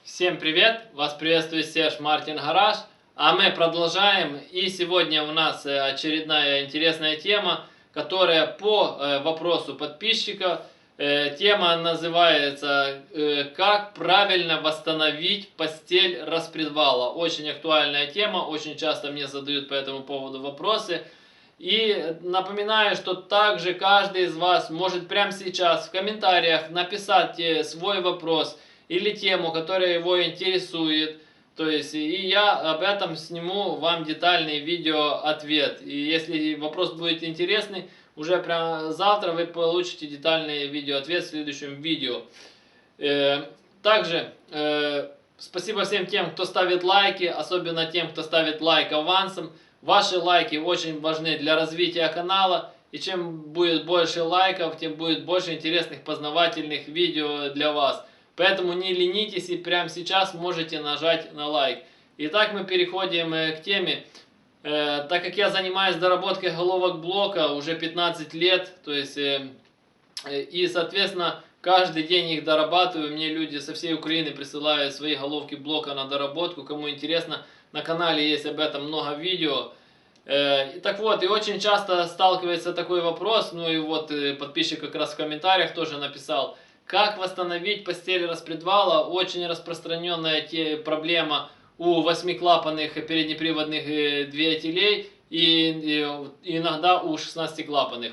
Всем привет! Вас приветствует Серж Мартин Гараж. А мы продолжаем. И сегодня у нас очередная интересная тема, которая по вопросу подписчика. Тема называется «Как правильно восстановить постель распредвала». Очень актуальная тема, очень часто мне задают по этому поводу вопросы. И напоминаю, что также каждый из вас может прямо сейчас в комментариях написать свой вопрос или тему, которая его интересует. То есть, и я об этом сниму вам детальный видео-ответ. И если вопрос будет интересный, уже прямо завтра вы получите детальный видео-ответ в следующем видео. Также спасибо всем тем, кто ставит лайки, особенно тем, кто ставит лайк авансом. Ваши лайки очень важны для развития канала. И чем будет больше лайков, тем будет больше интересных познавательных видео для вас. Поэтому не ленитесь и прямо сейчас можете нажать на лайк. Итак, мы переходим к теме. Так как я занимаюсь доработкой головок блока уже 15 лет, то есть, и соответственно, каждый день их дорабатываю. Мне люди со всей Украины присылают свои головки блока на доработку. Кому интересно, на канале есть об этом много видео. Так вот, и очень часто сталкивается такой вопрос, ну и вот подписчик как раз в комментариях тоже написал, как восстановить постель распредвала. Очень распространенная проблема у 8-клапанных переднеприводных двигателей и иногда у 16-клапанных.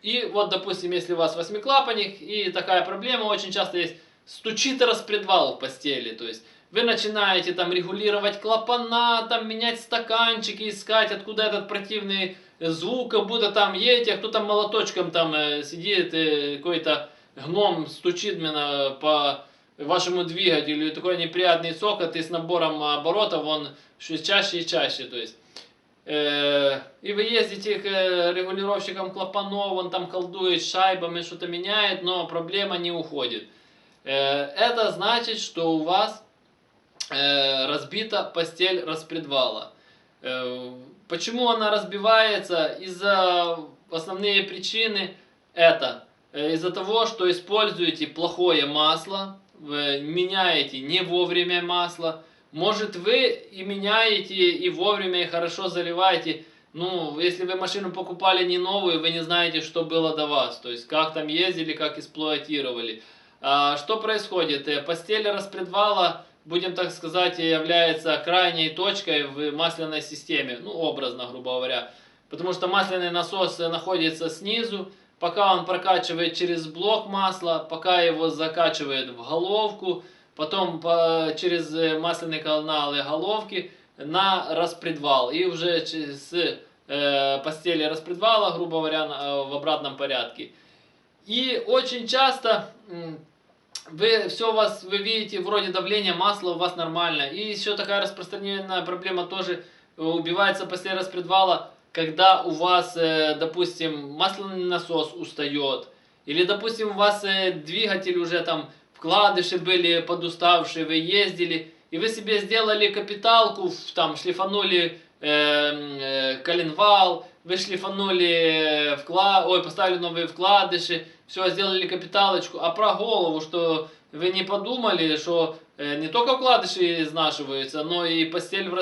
И вот, допустим, если у вас 8-клапанник и такая проблема очень часто есть, стучит распредвал в постели, то есть вы начинаете там регулировать клапана, там менять стаканчики, искать, откуда этот противный звук, как будто там едете, а кто-то молоточком там сидит, какой-то гном стучит именно по вашему двигателю, и такой неприятный цокот, и с набором оборотов он все чаще и чаще, то есть. И вы ездите к регулировщикам клапанов, он там колдует шайбами, что-то меняет, но проблема не уходит. Это значит, что у вас разбита постель распредвала. Почему она разбивается? Из-за основные причины это из-за того, что используете плохое масло, вы меняете не вовремя масло. Может, вы и меняете, и вовремя, и хорошо заливаете. Ну, если вы машину покупали не новую, вы не знаете, что было до вас. То есть, как там ездили, как эксплуатировали. Что происходит? Постель распредвала, будем так сказать, является крайней точкой в масляной системе. Ну, образно, грубо говоря. Потому что масляный насос находится снизу. Пока он прокачивает через блок масла, пока его закачивает в головку, потом через масляные каналы головки на распредвал. И уже с постели распредвала, грубо говоря, в обратном порядке. И очень часто вы видите, вроде давление масла у вас нормально. И еще такая распространенная проблема тоже убивается после распредвала, когда у вас, допустим, масляный насос устает. Или, допустим, у вас двигатель уже там, вкладыши были подуставшие, вы ездили, и вы себе сделали капиталку, там шлифанули коленвал, вы шлифанули поставили новые вкладыши, все, сделали капиталочку, а про голову, что вы не подумали, что не только вкладыши изнашиваются, но и постель в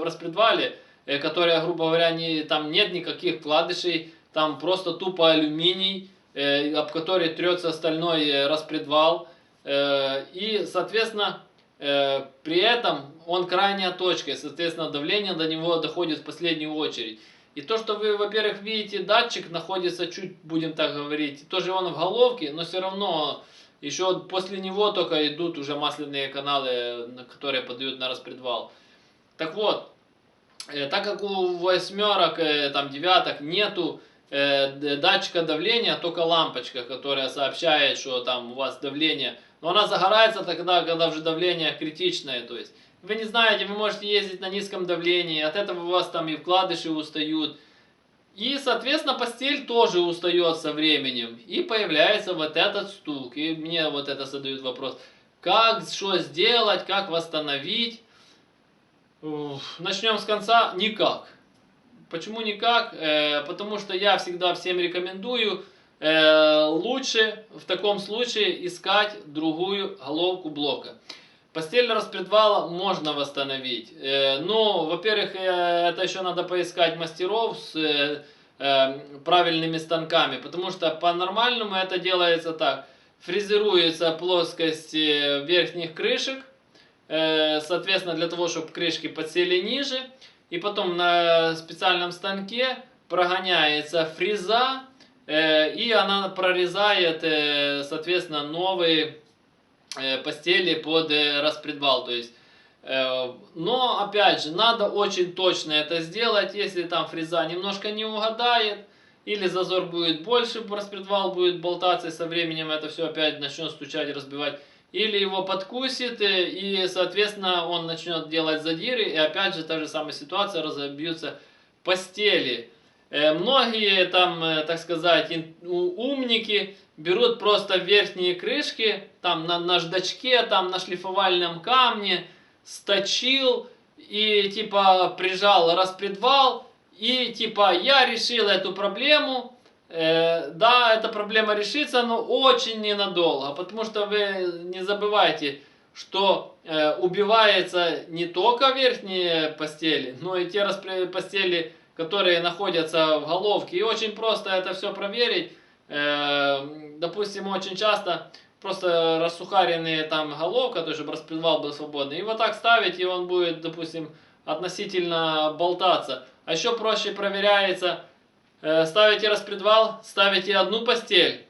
распредвале, которая, грубо говоря, там нет никаких вкладышей, там просто тупо алюминий, об который трется стальной распредвал, и, соответственно, при этом он крайняя точка, и, соответственно, давление до него доходит в последнюю очередь. И то, что вы, во-первых, видите, датчик находится чуть, будем так говорить, тоже он в головке, но все равно еще после него только идут уже масляные каналы, которые подают на распредвал. Так вот, так как у восьмерок, там девяток нету датчика давления, только лампочка, которая сообщает, что там у вас давление, но она загорается тогда, когда уже давление критичное, то есть вы не знаете, вы можете ездить на низком давлении, от этого у вас там и вкладыши устают. И, соответственно, постель тоже устает со временем. И появляется вот этот стук. И мне вот это задают вопрос. Как, что сделать, как восстановить? Начнем с конца. Никак. Почему никак? Потому что я всегда всем рекомендую лучше в таком случае искать другую головку блока. Постель распредвала можно восстановить. Но, во-первых, это еще надо поискать мастеров с правильными станками, потому что по-нормальному это делается так. Фрезеруется плоскость верхних крышек, соответственно, для того, чтобы крышки подсели ниже, и потом на специальном станке прогоняется фреза, и она прорезает, соответственно, новые постели под распредвал. То есть, но опять же, надо очень точно это сделать. Если там фреза немножко не угадает, или зазор будет больше, распредвал будет болтаться, и со временем это все опять начнет стучать, разбивать, или его подкусит, и, соответственно, он начнет делать задиры, и опять же та же самая ситуация, разобьются постели. Многие там, так сказать, умники берут просто верхние крышки, там на наждачке, там на шлифовальном камне, сточил и типа прижал распредвал, и типа я решил эту проблему. Да, эта проблема решится, но очень ненадолго, потому что вы не забывайте, что убивается не только верхние постели, но и те постели, которые находятся в головке. И очень просто это все проверить. Допустим, очень часто просто рассухаренные там головка, то есть чтобы распредвал был свободный, и вот так ставить, и он будет, допустим, относительно болтаться. А еще проще проверяется, ставите распредвал, ставите одну постель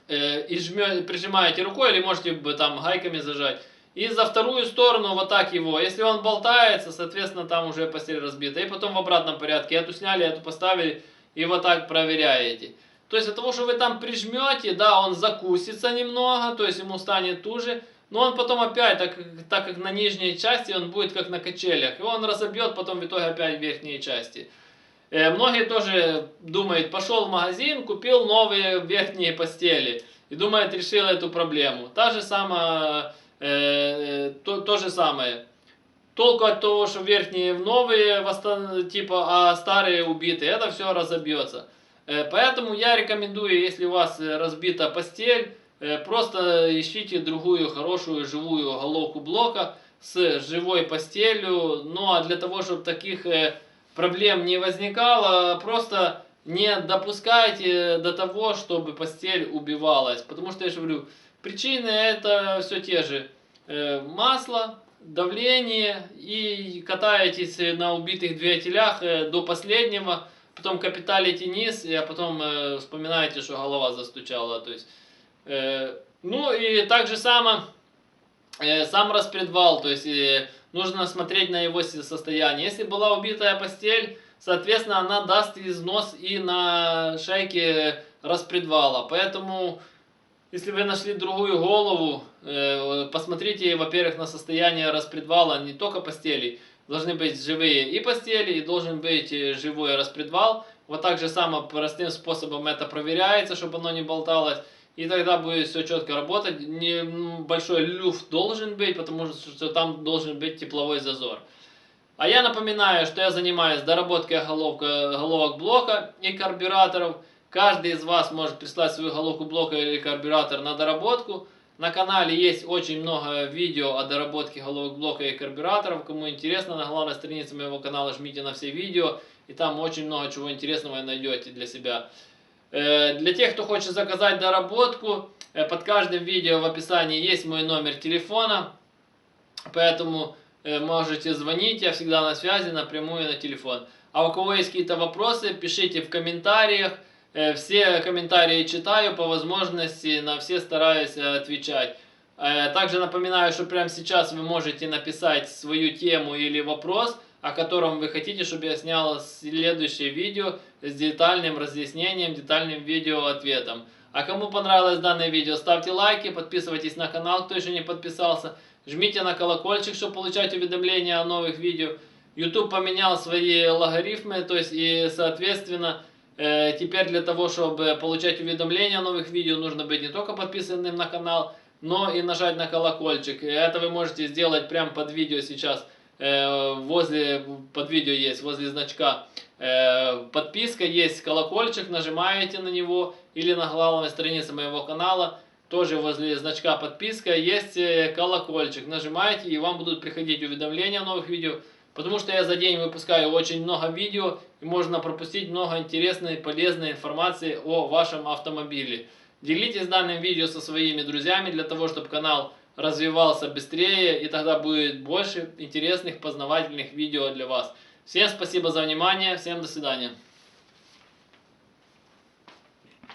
и прижимаете рукой, или можете там гайками зажать. И за вторую сторону вот так его. Если он болтается, соответственно, там уже постель разбита. И потом в обратном порядке эту сняли, эту поставили, и вот так проверяете. То есть от того, что вы там прижмете, да, он закусится немного, то есть ему станет туже. Но он потом опять, так как на нижней части, он будет как на качелях. И он разобьет потом в итоге опять верхние части. Многие тоже думают, пошел в магазин, купил новые верхние постели. И думает, решил эту проблему. То же самое. Толку от того, что верхние новые, типа, а старые убиты, это все разобьется. Поэтому я рекомендую, если у вас разбита постель, просто ищите другую хорошую живую головку блока с живой постелью. Ну а для того, чтобы таких проблем не возникало, просто не допускайте до того, чтобы постель убивалась. Потому что, я же говорю, причины это все те же. Масло, давление, и катаетесь на убитых двигателях до последнего, потом капиталите низ, а потом вспоминаете, что голова застучала. То есть, ну и так же само сам распредвал, то есть нужно смотреть на его состояние. Если была убитая постель, соответственно, она даст износ и на шейке распредвала. Поэтому, если вы нашли другую голову, посмотрите, во-первых, на состояние распредвала, не только постелей. Должны быть живые и постели, и должен быть живой распредвал. Вот так же само простым способом это проверяется, чтобы оно не болталось. И тогда будет все четко работать. Небольшой люфт должен быть, потому что там должен быть тепловой зазор. А я напоминаю, что я занимаюсь доработкой головок блока и карбюраторов. Каждый из вас может прислать свою головку блока или карбюратор на доработку. На канале есть очень много видео о доработке головок блока и карбюраторов. Кому интересно, на главной странице моего канала жмите на все видео. И там очень много чего интересного найдете для себя. Для тех, кто хочет заказать доработку, под каждым видео в описании есть мой номер телефона. Поэтому можете звонить, я всегда на связи, напрямую на телефон. А у кого есть какие-то вопросы, пишите в комментариях. Все комментарии читаю, по возможности на все стараюсь отвечать. Также напоминаю, что прямо сейчас вы можете написать свою тему или вопрос, о котором вы хотите, чтобы я снял следующее видео с детальным разъяснением, детальным видео-ответом. А кому понравилось данное видео, ставьте лайки, подписывайтесь на канал, кто еще не подписался. Жмите на колокольчик, чтобы получать уведомления о новых видео. YouTube поменял свои логарифмы, то есть и соответственно теперь для того, чтобы получать уведомления о новых видео, нужно быть не только подписанным на канал, но и нажать на колокольчик. И это вы можете сделать прямо под видео сейчас под видео есть, возле значка подписка, есть колокольчик, нажимаете на него, или на главной странице моего канала, тоже возле значка подписка есть колокольчик, нажимаете, и вам будут приходить уведомления о новых видео, потому что я за день выпускаю очень много видео, и можно пропустить много интересной, полезной информации о вашем автомобиле. Делитесь данным видео со своими друзьями, для того, чтобы канал развивался быстрее, и тогда будет больше интересных познавательных видео для вас. Всем спасибо за внимание, всем до свидания.